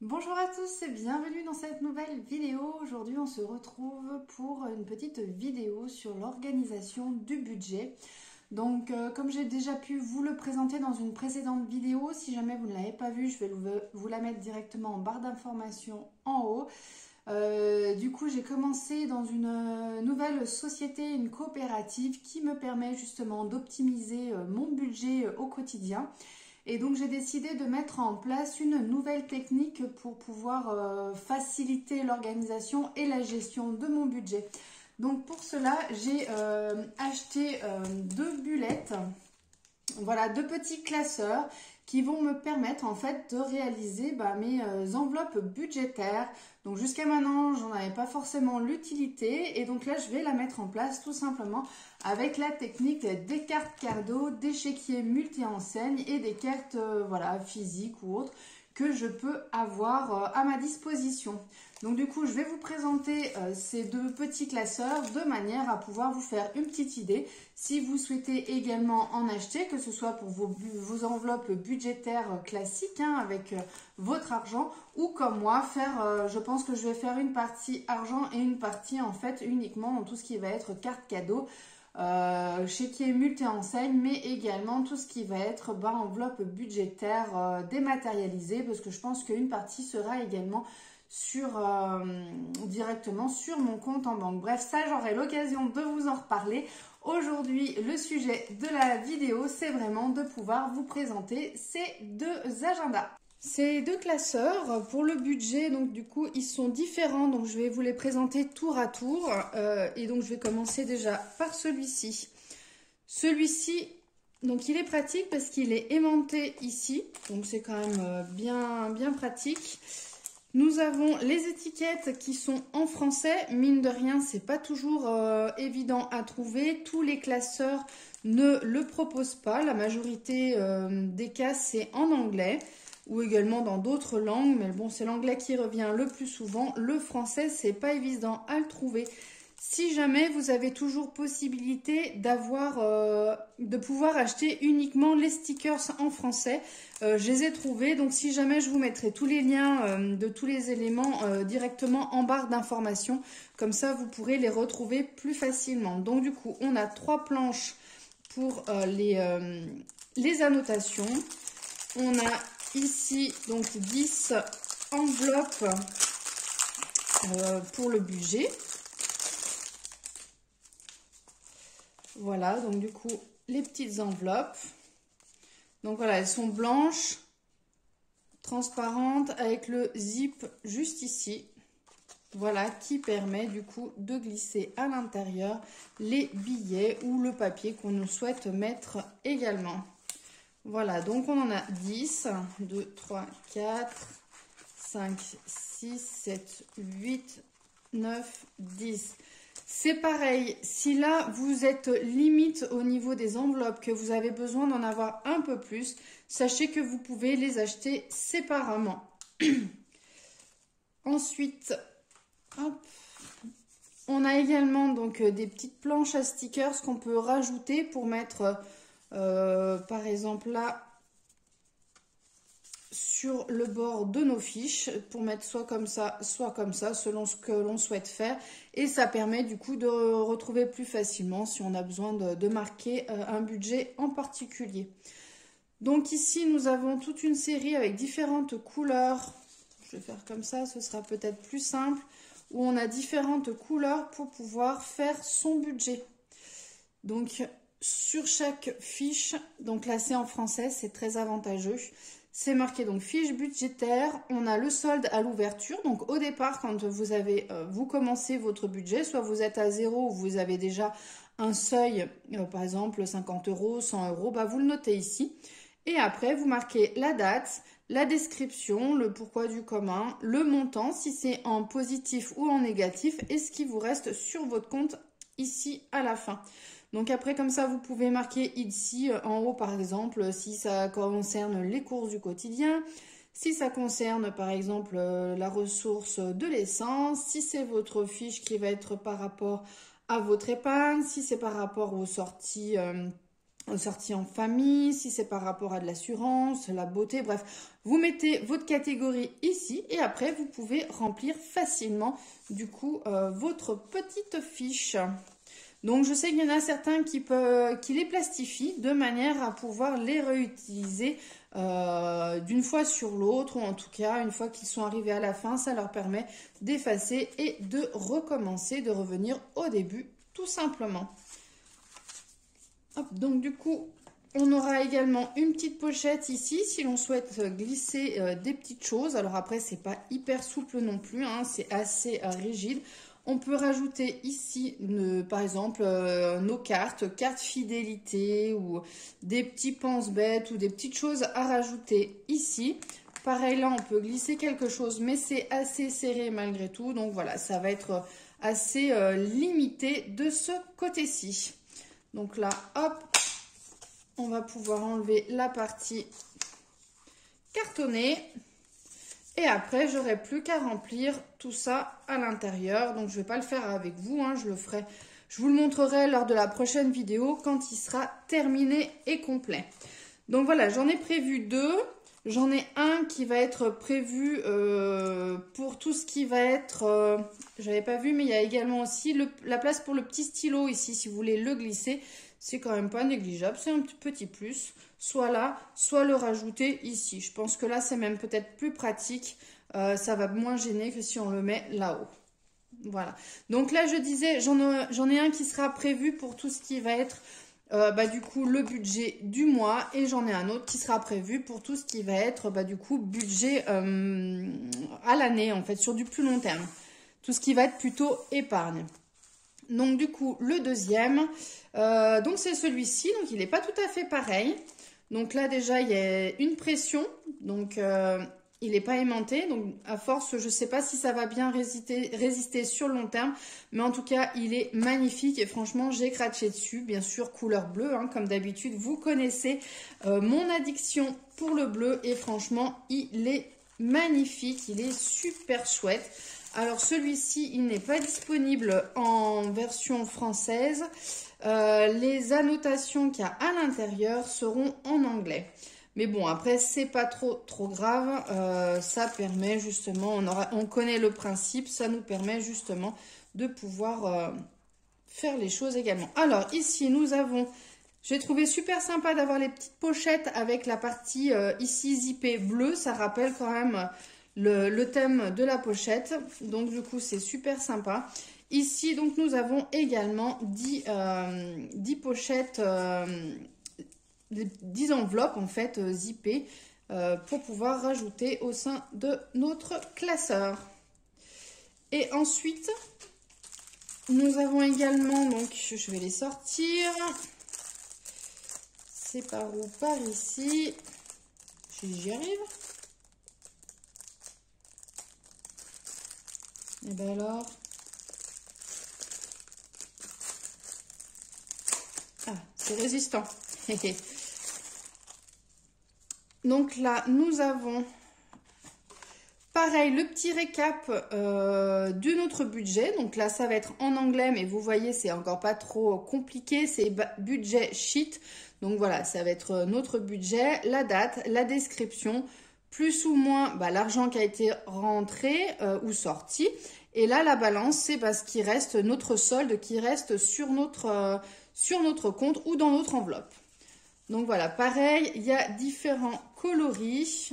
Bonjour à tous et bienvenue dans cette nouvelle vidéo. Aujourd'hui on se retrouve pour une petite vidéo sur l'organisation du budget. Donc comme j'ai déjà pu vous le présenter dans une précédente vidéo, si jamais vous ne l'avez pas vue, je vais vous la mettre directement en barre d'informations en haut. Du coup j'ai commencé dans une nouvelle société, une coopérative qui me permet justement d'optimiser mon budget au quotidien. Et donc j'ai décidé de mettre en place une nouvelle technique pour pouvoir faciliter l'organisation et la gestion de mon budget. Donc pour cela, j'ai acheté deux bullettes, voilà, deux petits classeurs qui vont me permettre en fait de réaliser mes enveloppes budgétaires. Donc jusqu'à maintenant, j'en avais pas forcément l'utilité et donc là, je vais la mettre en place tout simplement avec la technique des cartes cadeaux, des chéquiers multi-enseignes et des cartes voilà, physiques ou autres que je peux avoir à ma disposition. Donc du coup, je vais vous présenter ces deux petits classeurs de manière à pouvoir vous faire une petite idée. Si vous souhaitez également en acheter, que ce soit pour vos enveloppes budgétaires classiques avec votre argent ou comme moi, je pense que je vais faire une partie argent et une partie en fait uniquement dans tout ce qui va être carte cadeau. Chéquier multi-enseigne, mais également tout ce qui va être enveloppe budgétaire dématérialisée, parce que je pense qu'une partie sera également directement sur mon compte en banque. Bref, ça j'aurai l'occasion de vous en reparler. Aujourd'hui, le sujet de la vidéo, c'est vraiment de pouvoir vous présenter ces deux agendas. Ces deux classeurs, pour le budget, donc du coup, ils sont différents. Donc, je vais vous les présenter tour à tour. Et donc, je vais commencer déjà par celui-ci. Celui-ci, donc il est pratique parce qu'il est aimanté ici. Donc, c'est quand même bien pratique. Nous avons les étiquettes qui sont en français. Mine de rien, c'est pas toujours évident à trouver. Tous les classeurs ne le proposent pas. La majorité des cas, c'est en anglais ou également dans d'autres langues, mais bon, c'est l'anglais qui revient le plus souvent. Le français, c'est pas évident à le trouver. Si jamais vous avez toujours possibilité de pouvoir acheter uniquement les stickers en français, je les ai trouvés. Donc si jamais je vous mettrai tous les liens de tous les éléments directement en barre d'informations, comme ça vous pourrez les retrouver plus facilement. Donc du coup, on a 3 planches pour les annotations. On a ici donc 10 enveloppes pour le budget. Voilà, donc du coup, les petites enveloppes. Donc voilà, elles sont blanches, transparentes, avec le zip juste ici. Voilà, qui permet du coup de glisser à l'intérieur les billets ou le papier qu'on nous souhaite mettre également. Voilà, donc on en a 10, 2, 3, 4, 5, 6, 7, 8, 9, 10. C'est pareil, si là vous êtes limite au niveau des enveloppes, que vous avez besoin d'en avoir un peu plus, sachez que vous pouvez les acheter séparément. Ensuite, hop, on a également donc des petites planches à stickers qu'on peut rajouter pour mettre par exemple là sur le bord de nos fiches, pour mettre soit comme ça selon ce que l'on souhaite faire, et ça permet du coup de retrouver plus facilement si on a besoin de marquer un budget en particulier. Donc ici nous avons toute une série avec différentes couleurs. Je vais faire comme ça, ce sera peut-être plus simple, où on a différentes couleurs pour pouvoir faire son budget. Donc sur chaque fiche, donc là c'est en français, c'est très avantageux. C'est marqué donc fiche budgétaire, on a le solde à l'ouverture. Donc au départ, quand vous commencez votre budget, soit vous êtes à 0 ou vous avez déjà un seuil, par exemple 50 euros, 100 euros, vous le notez ici. Et après, vous marquez la date, la description, le pourquoi du comment, le montant, si c'est en positif ou en négatif, et ce qui vous reste sur votre compte ici à la fin. Donc après, comme ça, vous pouvez marquer ici en haut, par exemple, si ça concerne les courses du quotidien, si ça concerne, par exemple, la ressource de l'essence, si c'est votre fiche qui va être par rapport à votre épargne, si c'est par rapport aux sorties sortie en famille, si c'est par rapport à de l'assurance, la beauté, bref. Vous mettez votre catégorie ici et après, vous pouvez remplir facilement, du coup, votre petite fiche. Donc, je sais qu'il y en a certains qui les plastifient de manière à pouvoir les réutiliser d'une fois sur l'autre, ou en tout cas, une fois qu'ils sont arrivés à la fin, ça leur permet d'effacer et de recommencer, de revenir au début, tout simplement. Hop, donc, du coup, on aura également une petite pochette ici, si l'on souhaite glisser des petites choses. Alors après, c'est pas hyper souple non plus, hein, c'est assez rigide. On peut rajouter ici, par exemple, nos cartes fidélité ou des petits pense-bêtes ou des petites choses à rajouter ici. Pareil, là, on peut glisser quelque chose, mais c'est assez serré malgré tout. Donc voilà, ça va être assez limité de ce côté-ci. Donc là, hop, on va pouvoir enlever la partie cartonnée. Et après, j'aurai plus qu'à remplir tout ça à l'intérieur. Donc, je ne vais pas le faire avec vous, hein, je vous le montrerai lors de la prochaine vidéo quand il sera terminé et complet. Donc, voilà, j'en ai prévu 2. J'en ai un qui va être prévu pour tout ce qui va être... j'avais pas vu, mais il y a également aussi la place pour le petit stylo ici, si vous voulez le glisser. C'est quand même pas négligeable, c'est un petit plus. Soit là, soit le rajouter ici. Je pense que là, c'est même peut-être plus pratique. Ça va moins gêner que si on le met là-haut. Voilà. Donc là, je disais, j'en ai un qui sera prévu pour tout ce qui va être, du coup, le budget du mois. Et j'en ai un autre qui sera prévu pour tout ce qui va être, du coup, budget à l'année, en fait, sur du plus long terme. Tout ce qui va être plutôt épargne. Donc, du coup, le deuxième, donc c'est celui-ci. Donc, il n'est pas tout à fait pareil. Donc là, déjà, il y a une pression. Donc, il n'est pas aimanté. Donc, à force, je ne sais pas si ça va bien résister sur le long terme. Mais en tout cas, il est magnifique. Et franchement, j'ai craché dessus. Bien sûr, couleur bleue, hein, comme d'habitude. Vous connaissez mon addiction pour le bleu. Et franchement, il est magnifique. Il est super chouette. Alors, celui-ci, il n'est pas disponible en version française. Les annotations qu'il y a à l'intérieur seront en anglais. Mais bon, après, c'est pas trop grave. Ça permet justement, on connaît le principe, ça nous permet justement de pouvoir faire les choses également. Alors, ici, nous avons... J'ai trouvé super sympa d'avoir les petites pochettes avec la partie ici zippée bleue. Ça rappelle quand même... Le thème de la pochette, donc du coup c'est super sympa. Ici donc nous avons également 10 pochettes, 10 enveloppes en fait zippées pour pouvoir rajouter au sein de notre classeur. Et ensuite nous avons également, donc je vais les sortir, c'est par où? Par ici, j'y arrive. Et bien alors, ah, c'est résistant. Donc là, nous avons pareil le petit récap de notre budget. Donc là, ça va être en anglais, mais vous voyez, c'est encore pas trop compliqué. C'est budget sheet. Donc voilà, ça va être notre budget, la date, la description, plus ou moins l'argent qui a été rentré ou sorti. Et là, la balance, c'est ce qui reste, notre solde qui reste sur notre compte ou dans notre enveloppe. Donc voilà, pareil, il y a différents coloris.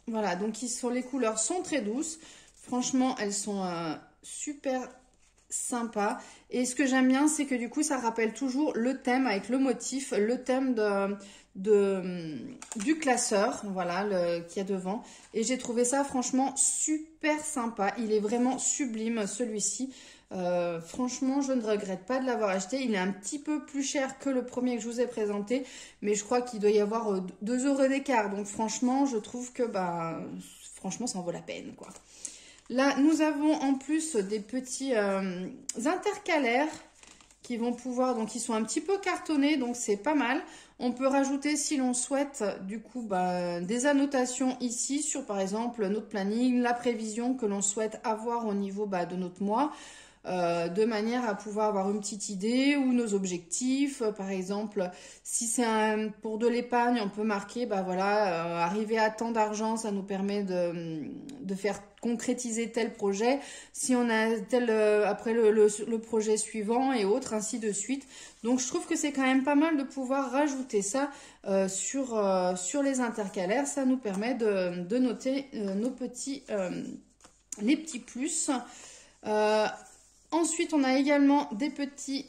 Voilà, donc les couleurs sont très douces. Franchement, elles sont super sympas. Et ce que j'aime bien, c'est que du coup, ça rappelle toujours le thème avec le motif, le thème du classeur, voilà, qu'il y a devant. Et j'ai trouvé ça franchement super sympa. Il est vraiment sublime, celui-ci. Franchement, je ne regrette pas de l'avoir acheté. Il est un petit peu plus cher que le premier que je vous ai présenté, mais je crois qu'il doit y avoir 2 € d'écart. Donc franchement, je trouve que franchement, ça en vaut la peine, quoi. Là, nous avons en plus des petits intercalaires qui vont pouvoir, donc ils sont un petit peu cartonnés, donc c'est pas mal. On peut rajouter, si l'on souhaite, du coup, des annotations ici sur, par exemple, notre planning, la prévision que l'on souhaite avoir au niveau de notre mois. de manière à pouvoir avoir une petite idée ou nos objectifs. Par exemple, si c'est pour de l'épargne, on peut marquer, bah voilà, arriver à tant d'argent, ça nous permet de faire concrétiser tel projet. Si on a tel après le projet suivant et autres, ainsi de suite. Donc je trouve que c'est quand même pas mal de pouvoir rajouter ça sur les intercalaires. Ça nous permet de noter les petits plus. Ensuite, on a également des petits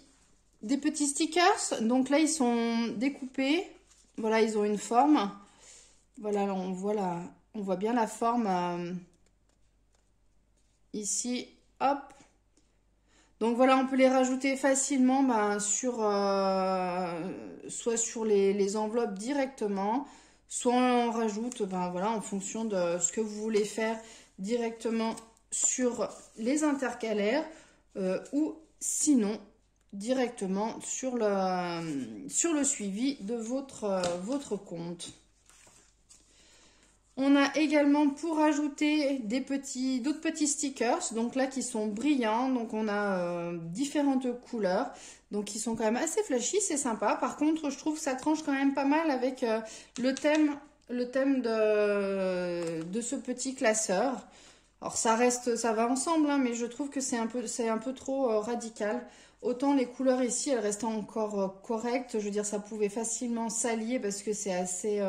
stickers. Donc là, ils sont découpés. Voilà, ils ont une forme. Voilà, là, on voit bien la forme ici. Hop. Donc voilà, on peut les rajouter facilement soit sur les enveloppes directement, soit on rajoute voilà, en fonction de ce que vous voulez faire directement sur les intercalaires ou sinon directement sur le suivi de votre compte. On a également pour ajouter d'autres petits stickers, donc là qui sont brillants, donc on a différentes couleurs, donc qui sont quand même assez flashy, c'est sympa. Par contre, je trouve que ça tranche quand même pas mal avec le thème de ce petit classeur. Alors ça va ensemble, hein, mais je trouve que c'est un peu trop radical. Autant les couleurs ici, elles restent encore correctes. Je veux dire, ça pouvait facilement s'allier parce que c'est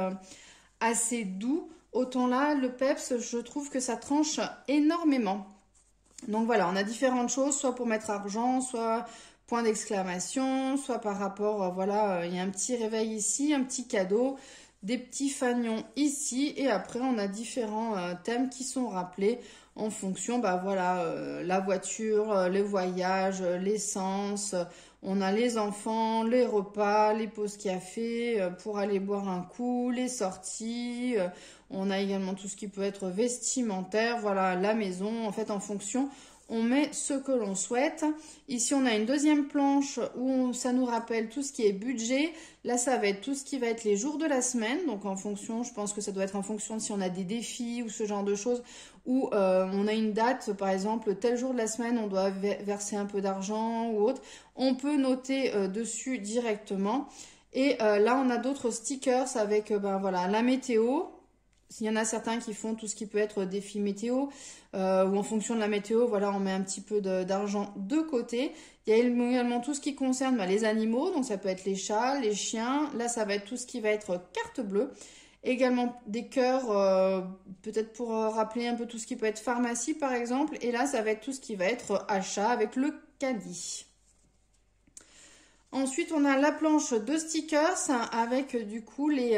assez doux. Autant là, le peps, je trouve que ça tranche énormément. Donc voilà, on a différentes choses, soit pour mettre argent, soit point d'exclamation, soit par rapport, voilà, il y a un petit réveil ici, un petit cadeau, des petits fanions ici, et après on a différents thèmes qui sont rappelés en fonction, bah voilà, la voiture, les voyages, l'essence, on a les enfants, les repas, les pauses café pour aller boire un coup, les sorties, on a également tout ce qui peut être vestimentaire, voilà, la maison, en fait en fonction, on met ce que l'on souhaite. Ici, on a une deuxième planche où ça nous rappelle tout ce qui est budget. Là, ça va être tout ce qui va être les jours de la semaine. Donc, en fonction, je pense que ça doit être en fonction de si on a des défis ou ce genre de choses. Ou on a une date, par exemple, tel jour de la semaine, on doit verser un peu d'argent ou autre. On peut noter dessus directement. Et là, on a d'autres stickers avec voilà, la météo. S'il y en a certains qui font tout ce qui peut être défi météo, ou en fonction de la météo, voilà, on met un petit peu d'argent de côté. Il y a également tout ce qui concerne les animaux, donc ça peut être les chats, les chiens. Là, ça va être tout ce qui va être carte bleue. Également des cœurs, peut-être pour rappeler un peu tout ce qui peut être pharmacie, par exemple. Et là, ça va être tout ce qui va être achat avec le caddie. Ensuite, on a la planche de stickers avec du coup les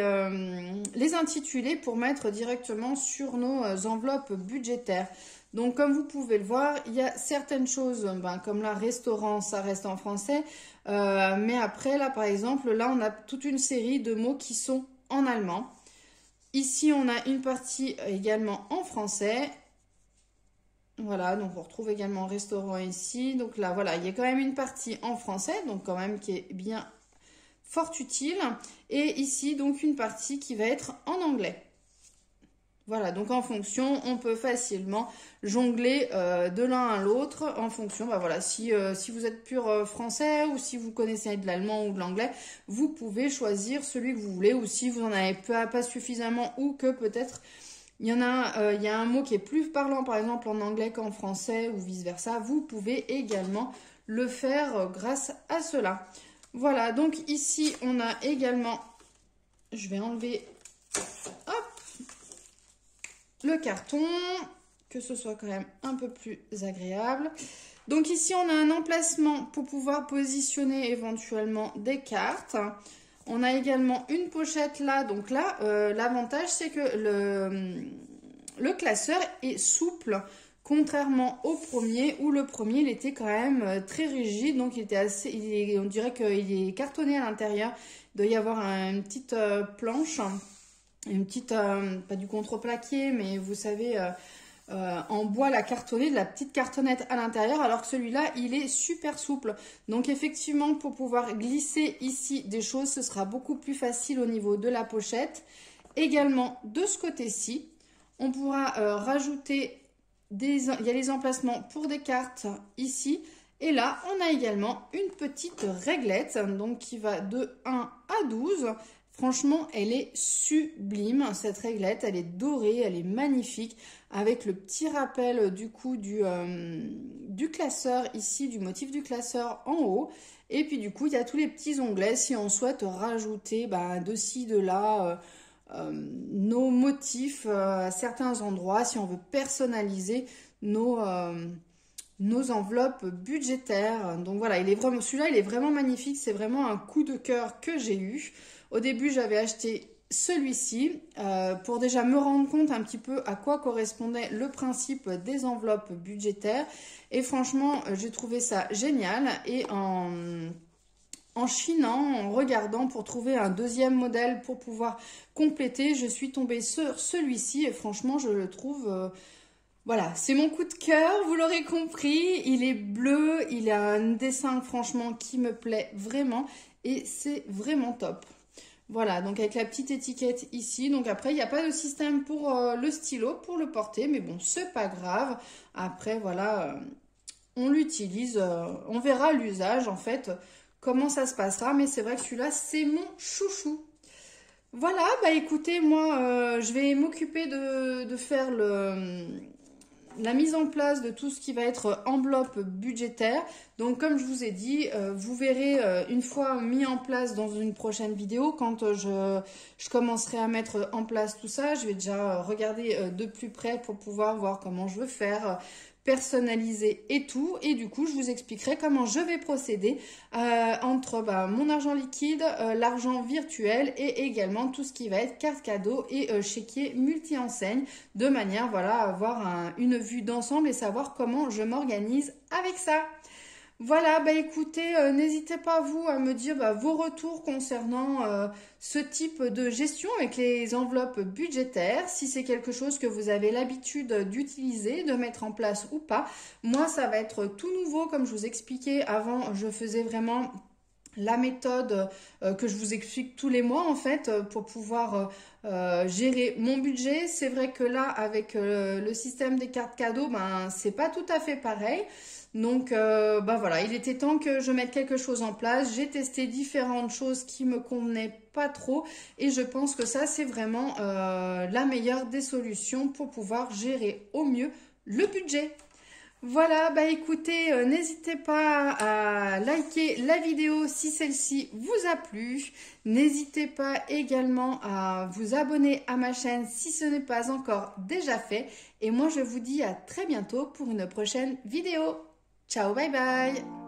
intitulés pour mettre directement sur nos enveloppes budgétaires. Donc, comme vous pouvez le voir, il y a certaines choses, comme là, restaurant, ça reste en français. Mais après, là, par exemple, là, on a toute une série de mots qui sont en allemand. Ici, on a une partie également en français. Voilà, donc on retrouve également restaurant ici. Donc là, voilà, il y a quand même une partie en français, donc quand même qui est bien fort utile. Et ici, donc une partie qui va être en anglais. Voilà, donc en fonction, on peut facilement jongler de l'un à l'autre en fonction, voilà, si vous êtes pur français ou si vous connaissez de l'allemand ou de l'anglais, vous pouvez choisir celui que vous voulez ou si vous n'en avez pas suffisamment ou que peut-être il y a un mot qui est plus parlant par exemple en anglais qu'en français ou vice versa, vous pouvez également le faire grâce à cela. Voilà, donc ici on a également, je vais enlever, hop, le carton, que ce soit quand même un peu plus agréable. Donc ici, on a un emplacement pour pouvoir positionner éventuellement des cartes. On a également une pochette là. Donc là, l'avantage, c'est que le classeur est souple, contrairement au premier, où le premier, il était quand même très rigide. Donc, on dirait qu'il est cartonné à l'intérieur. Il doit y avoir une petite planche. Une petite, pas du contreplaqué, mais vous savez, en bois, la cartonnée, de la petite cartonnette à l'intérieur, alors que celui-là, il est super souple. Donc effectivement, pour pouvoir glisser ici des choses, ce sera beaucoup plus facile au niveau de la pochette. Également, de ce côté-ci, on pourra rajouter il y a les emplacements pour des cartes ici, Et là, on a également une petite réglette, donc qui va de 1 à 12. Franchement, elle est sublime, cette réglette. Elle est dorée, elle est magnifique, avec le petit rappel du coup du classeur ici, du motif du classeur en haut. Et puis du coup, il y a tous les petits onglets si on souhaite rajouter de ci, de là nos motifs à certains endroits, si on veut personnaliser nos enveloppes budgétaires. Donc voilà, celui-là, il est vraiment magnifique. C'est vraiment un coup de cœur que j'ai eu. Au début, j'avais acheté celui-ci pour déjà me rendre compte un petit peu à quoi correspondait le principe des enveloppes budgétaires. Et franchement, j'ai trouvé ça génial. Et en chinant, en regardant pour trouver un deuxième modèle pour pouvoir compléter, je suis tombée sur celui-ci et franchement, je le trouve... voilà, c'est mon coup de cœur, vous l'aurez compris. Il est bleu, il a un dessin franchement qui me plaît vraiment et c'est vraiment top. Voilà, donc avec la petite étiquette ici. Donc après, il n'y a pas de système pour le stylo, pour le porter, mais bon, c'est pas grave. Après, voilà, on l'utilise, on verra l'usage en fait, comment ça se passera. Mais c'est vrai que celui-là, c'est mon chouchou. Voilà, écoutez, moi, je vais m'occuper de faire la mise en place de tout ce qui va être enveloppe budgétaire. Donc comme je vous ai dit, vous verrez une fois mis en place dans une prochaine vidéo, quand je commencerai à mettre en place tout ça, je vais déjà regarder de plus près pour pouvoir voir comment je veux faire, personnaliser et tout. Et du coup, je vous expliquerai comment je vais procéder entre mon argent liquide, l'argent virtuel et également tout ce qui va être carte cadeau et chéquier multi-enseigne, de manière voilà, à avoir une vue d'ensemble et savoir comment je m'organise avec ça. Voilà, écoutez, n'hésitez pas vous à me dire vos retours concernant ce type de gestion avec les enveloppes budgétaires, si c'est quelque chose que vous avez l'habitude d'utiliser, de mettre en place ou pas. Moi, ça va être tout nouveau, comme je vous expliquais avant, je faisais vraiment la méthode que je vous explique tous les mois en fait pour pouvoir gérer mon budget. C'est vrai que là, avec le système des cartes cadeaux, c'est pas tout à fait pareil. Donc voilà, il était temps que je mette quelque chose en place. J'ai testé différentes choses qui me convenaient pas trop et je pense que ça c'est vraiment la meilleure des solutions pour pouvoir gérer au mieux le budget. Voilà, écoutez, n'hésitez pas à liker la vidéo si celle-ci vous a plu. N'hésitez pas également à vous abonner à ma chaîne si ce n'est pas encore déjà fait. Et moi, je vous dis à très bientôt pour une prochaine vidéo. Ciao, bye bye!